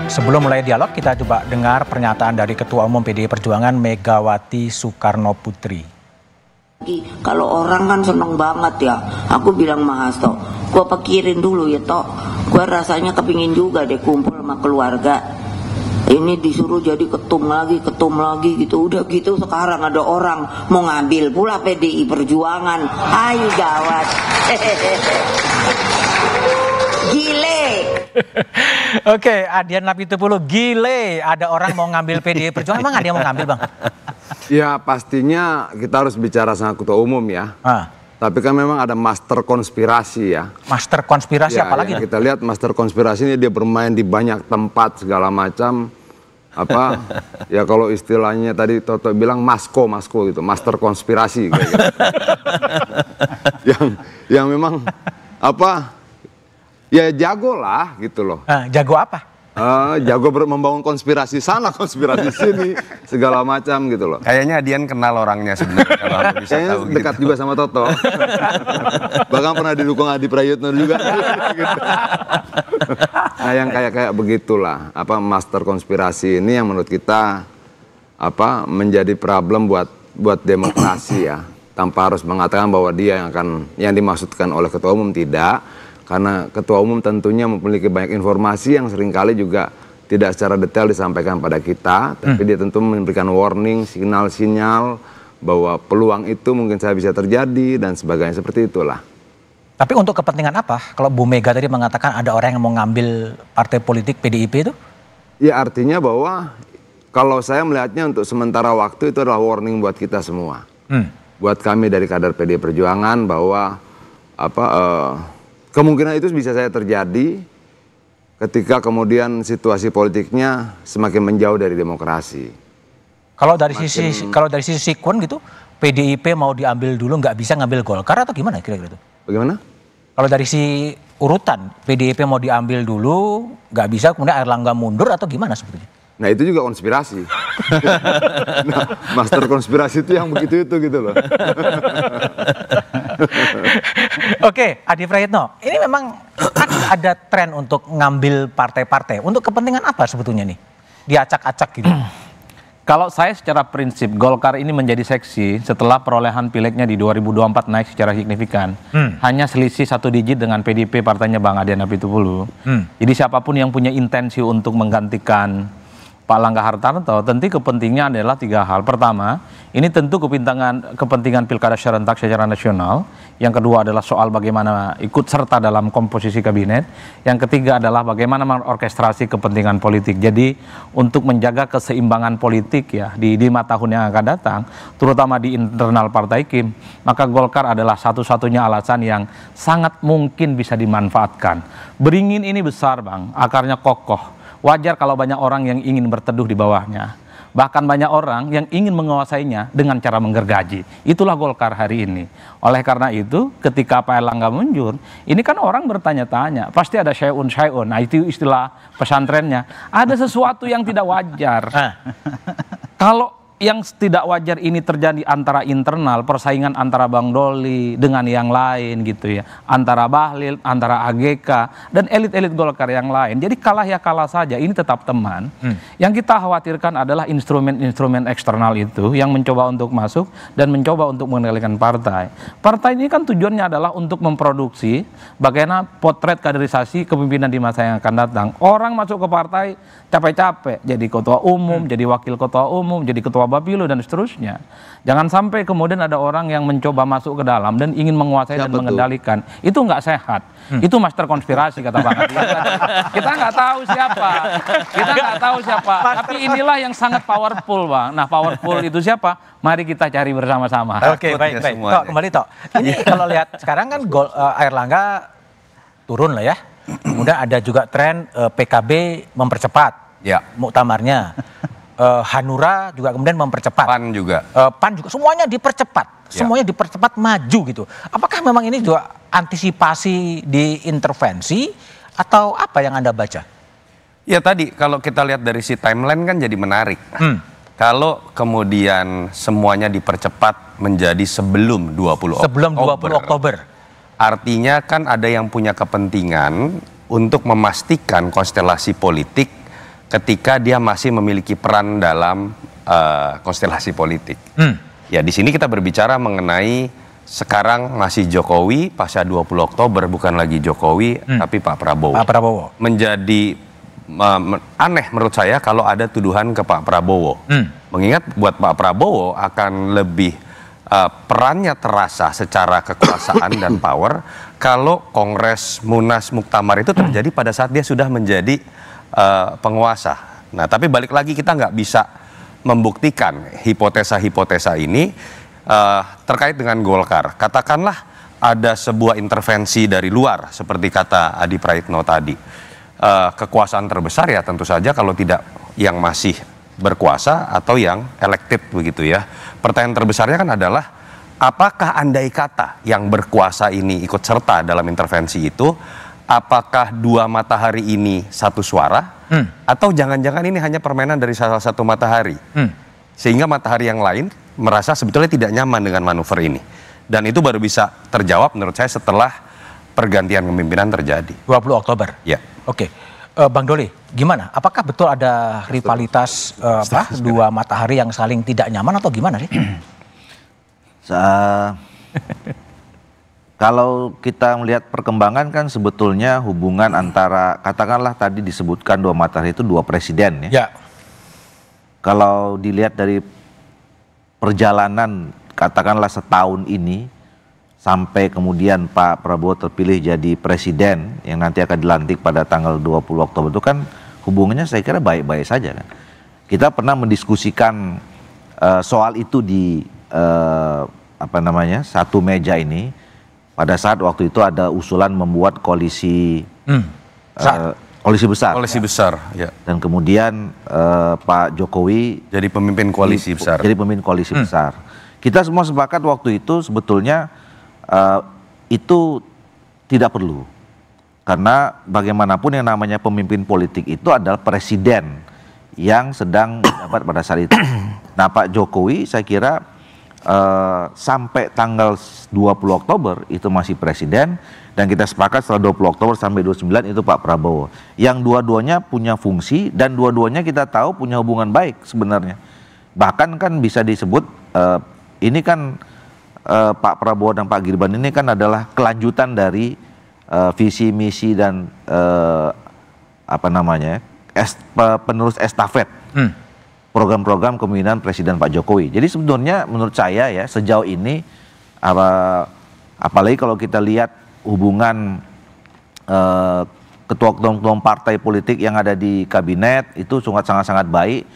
Sebelum mulai dialog, kita coba dengar pernyataan dari Ketua Umum PDI Perjuangan Megawati Soekarnoputri. Kalau orang kan seneng banget ya, aku bilang sama Hasto, gue pikirin dulu ya toh, gue rasanya kepingin juga deh kumpul sama keluarga. Ini disuruh jadi ketum lagi gitu, udah gitu sekarang ada orang mau ngambil pula PDI Perjuangan, ayo gawat. Gile. Oke, Adian Napitupulu, gile, ada orang mau ngambil PDI Perjuangan, emang ada yang mau ngambil, Bang? Ya pastinya kita harus bicara sama ketua umum ya. Tapi kan memang ada master konspirasi ya. Master konspirasi ya, apalagi? Kita lihat master konspirasi ini dia bermain di banyak tempat segala macam. Apa ya kalau istilahnya tadi Toto bilang masko gitu, master konspirasi kayak gitu. yang memang apa ya jago lah gitu loh. Jago apa? Jago membangun konspirasi sana, konspirasi sini, segala macam gitu loh. Kayaknya Dian kenal orangnya sebenarnya kalau aku bisa kayaknya tahu dekat gitu. juga sama Toto. Bahkan pernah didukung Adi Prayitno juga. Gitu. Nah yang kayak begitulah, apa master konspirasi ini yang menurut kita apa menjadi problem buat demokrasi ya. Tanpa harus mengatakan bahwa dia yang dimaksudkan oleh ketua umum tidak. Karena ketua umum tentunya memiliki banyak informasi yang seringkali juga tidak secara detail disampaikan pada kita. Tapi dia tentu memberikan warning, sinyal-sinyal bahwa peluang itu mungkin saya bisa terjadi dan sebagainya seperti itulah. Tapi untuk kepentingan apa? Kalau Bu Mega tadi mengatakan ada orang yang mau ngambil partai politik PDIP itu? Ya artinya bahwa kalau saya melihatnya untuk sementara waktu itu adalah warning buat kita semua. Buat kami dari kader PDI Perjuangan bahwa kemungkinan itu bisa saya terjadi ketika kemudian situasi politiknya semakin menjauh dari demokrasi. Kalau dari sisi sikun gitu, PDIP mau diambil dulu nggak bisa ngambil Golkar atau gimana kira-kira itu? Bagaimana? Kalau dari si urutan PDIP mau diambil dulu nggak bisa, kemudian Airlangga mundur atau gimana sebetulnya? Nah itu juga konspirasi. Nah, master konspirasi itu yang begitu itu gitu loh. Oke, Adi Prayitno, ini memang ada tren untuk ngambil partai-partai. Untuk kepentingan apa sebetulnya nih? Diacak-acak gitu. Kalau saya secara prinsip, Golkar ini menjadi seksi setelah perolehan pileknya di 2024 naik secara signifikan. Hanya selisih 1 digit dengan PDIP partainya Bang Adian Napitupulu. Jadi siapapun yang punya intensi untuk menggantikan Pak Langga Hartarto, tentu kepentingannya adalah 3 hal. Pertama, ini tentu kepentingan pilkada serentak secara nasional. Yang kedua adalah soal bagaimana ikut serta dalam komposisi kabinet. Yang ketiga adalah bagaimana mengorkestrasi kepentingan politik. Jadi untuk menjaga keseimbangan politik ya di 5 tahun yang akan datang, terutama di internal Partai Kim, maka Golkar adalah satu-satunya alasan yang sangat mungkin bisa dimanfaatkan. Beringin ini besar Bang, akarnya kokoh. Wajar kalau banyak orang yang ingin berteduh di bawahnya. Bahkan banyak orang yang ingin menguasainya dengan cara menggergaji. Itulah Golkar hari ini. Oleh karena itu, ketika Pak Airlangga mundur, ini kan orang bertanya-tanya. Pasti ada syai'un. Nah itu istilah pesantrennya. Ada sesuatu yang tidak wajar. Kalau yang tidak wajar ini terjadi antara internal, persaingan antara Bang Doli dengan yang lain gitu ya, antara Bahlil, antara AGK dan elit-elit Golkar yang lain. Jadi kalah ya kalah saja, ini tetap teman. Yang kita khawatirkan adalah instrumen-instrumen eksternal itu yang mencoba untuk masuk dan mencoba untuk mengendalikan partai. Partai ini kan tujuannya adalah untuk memproduksi bagaimana potret kaderisasi kepemimpinan di masa yang akan datang. Orang masuk ke partai capek-capek, jadi ketua umum, jadi wakil ketua umum, jadi ketua Bapilu dan seterusnya. Jangan sampai kemudian ada orang yang mencoba masuk ke dalam dan ingin menguasai dan mengendalikan. Itu nggak sehat. Itu master konspirasi kata Bang Adi. Kita nggak tahu siapa. Tapi inilah yang sangat powerful Bang. Nah powerful itu siapa? Mari kita cari bersama-sama. Oke, baik. Tok, kembali Tok. Ini kalau lihat sekarang kan Airlangga turun lah ya. Kemudian ada juga tren PKB mempercepat muktamarnya. Hanura juga kemudian mempercepat. PAN juga. PAN juga semuanya dipercepat. Semuanya dipercepat maju gitu. Apakah memang ini juga antisipasi di intervensi atau apa yang Anda baca? Ya tadi kalau kita lihat dari si timeline kan jadi menarik. Kalau kemudian semuanya dipercepat menjadi sebelum 20 Oktober. Artinya kan ada yang punya kepentingan untuk memastikan konstelasi politik ketika dia masih memiliki peran dalam konstelasi politik. Ya di sini kita berbicara mengenai sekarang masih Jokowi, pasca 20 Oktober bukan lagi Jokowi tapi Pak Prabowo. Pak Prabowo. Menjadi aneh menurut saya kalau ada tuduhan ke Pak Prabowo. Mengingat buat Pak Prabowo akan lebih perannya terasa secara kekuasaan dan power kalau Kongres, Munas, Muktamar itu terjadi pada saat dia sudah menjadi penguasa. Nah tapi balik lagi kita nggak bisa membuktikan hipotesa-hipotesa ini terkait dengan Golkar. Katakanlah ada sebuah intervensi dari luar seperti kata Adi Praitno tadi. Kekuasaan terbesar ya tentu saja kalau tidak yang masih berkuasa atau yang elected begitu ya. Pertanyaan terbesarnya kan adalah apakah andai kata yang berkuasa ini ikut serta dalam intervensi itu, apakah dua matahari ini satu suara atau jangan-jangan ini hanya permainan dari salah satu matahari sehingga matahari yang lain merasa sebetulnya tidak nyaman dengan manuver ini, dan itu baru bisa terjawab menurut saya setelah pergantian kepemimpinan terjadi 20 Oktober ya. Oke. Bang Doli, gimana? Apakah betul ada rivalitas dua matahari yang saling tidak nyaman atau gimana sih? Kalau kita melihat perkembangan kan sebetulnya hubungan antara, katakanlah tadi disebutkan dua matahari itu dua presiden ya. Kalau dilihat dari perjalanan katakanlah setahun ini sampai kemudian Pak Prabowo terpilih jadi presiden yang nanti akan dilantik pada tanggal 20 Oktober itu kan hubungannya saya kira baik-baik saja kan. Kita pernah mendiskusikan soal itu di satu meja ini pada saat waktu itu ada usulan membuat koalisi besar. Koalisi besar ya. Dan kemudian Pak Jokowi jadi pemimpin koalisi besar. Jadi pemimpin koalisi besar. Kita semua sepakat waktu itu sebetulnya itu tidak perlu, karena bagaimanapun yang namanya pemimpin politik itu adalah presiden yang sedang menjabat pada saat itu. Nah Pak Jokowi saya kira sampai tanggal 20 Oktober itu masih presiden, dan kita sepakat setelah 20 Oktober sampai 29 itu Pak Prabowo, yang dua-duanya punya fungsi dan dua-duanya kita tahu punya hubungan baik sebenarnya. Bahkan kan bisa disebut ini kan Pak Prabowo dan Pak Gibran ini kan adalah kelanjutan dari visi misi dan penerus estafet program-program kepemimpinan Presiden Pak Jokowi. Jadi sebenarnya menurut saya ya sejauh ini apalagi kalau kita lihat hubungan ketua-ketua partai politik yang ada di kabinet itu sangat-sangat baik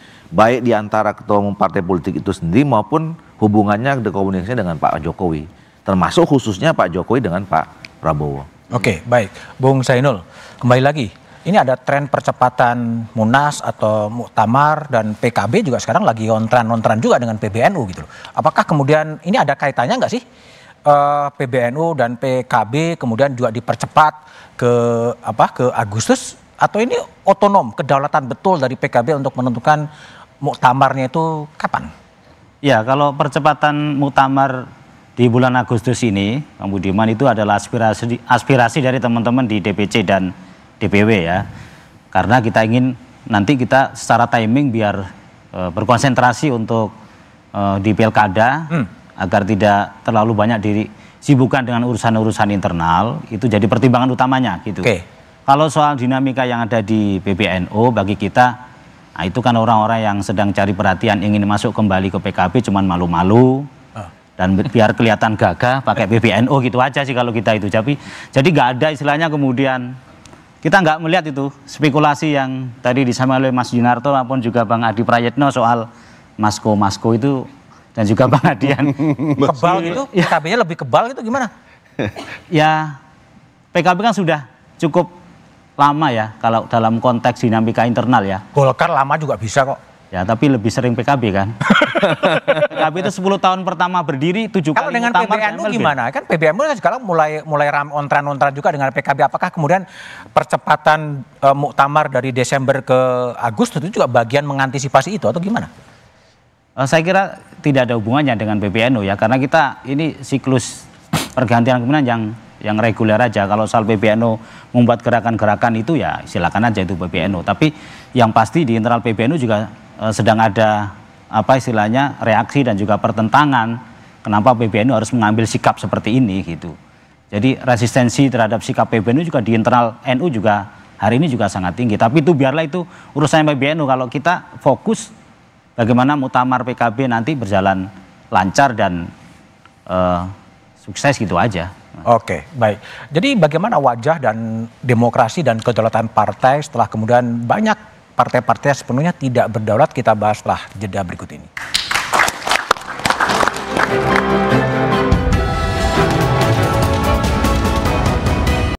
di antara ketua umum partai politik itu sendiri maupun hubungannya komunikasinya dengan Pak Jokowi, termasuk khususnya Pak Jokowi dengan Pak Prabowo. Oke, baik. Bung Zainul, kembali lagi. Ini ada tren percepatan Munas atau Muktamar, dan PKB juga sekarang lagi ontran juga dengan PBNU gitu loh. Apakah kemudian ini ada kaitannya nggak sih? PBNU dan PKB kemudian juga dipercepat ke Agustus, atau ini otonom, kedaulatan betul dari PKB untuk menentukan Muktamarnya itu kapan? Ya, kalau percepatan Muktamar di bulan Agustus ini, Bang Budiman, itu adalah aspirasi dari teman-teman di DPC dan DPW ya. Karena kita ingin nanti kita secara timing biar berkonsentrasi untuk di Pilkada, agar tidak terlalu banyak disibukkan dengan urusan-urusan internal, itu jadi pertimbangan utamanya gitu. Kalau soal dinamika yang ada di PBNU bagi kita, nah itu kan orang-orang yang sedang cari perhatian, ingin masuk kembali ke PKB cuman malu-malu dan biar kelihatan gagah pakai PBNU gitu aja sih kalau kita itu. Jadi nggak ada istilahnya kemudian kita nggak melihat itu spekulasi yang tadi disampaikan oleh Mas Junarto maupun juga Bang Adi Prayitno soal Masko itu, dan juga Bang Adian. Kebal gitu? PKB-nya lebih kebal gitu gimana? Ya PKB kan sudah cukup lama ya kalau dalam konteks dinamika internal ya. Golkar lama juga bisa kok. Ya tapi lebih sering PKB kan. PKB itu 10 tahun pertama berdiri 7 kali. Kalau dengan PBNU gimana? Kan PBNU kan sekarang mulai ontran juga dengan PKB. Apakah kemudian percepatan Muktamar dari Desember ke Agustus itu juga bagian mengantisipasi itu atau gimana? Saya kira tidak ada hubungannya dengan PBNU ya, karena kita ini siklus pergantian kepemimpinan yang reguler aja. Kalau soal PBNU membuat gerakan-gerakan itu ya silakan aja itu PBNU. Tapi yang pasti di internal PBNU juga sedang ada apa istilahnya reaksi dan juga pertentangan. Kenapa PBNU harus mengambil sikap seperti ini gitu. Jadi resistensi terhadap sikap PBNU juga di internal NU juga hari ini juga sangat tinggi. Tapi itu biarlah itu urusan PBNU. Kalau kita fokus bagaimana muktamar PKB nanti berjalan lancar dan sukses gitu aja. Oke, baik. Jadi bagaimana wajah dan demokrasi dan kedaulatan partai setelah kemudian banyak partai-partai sepenuhnya tidak berdaulat, kita bahas setelah jeda berikut ini.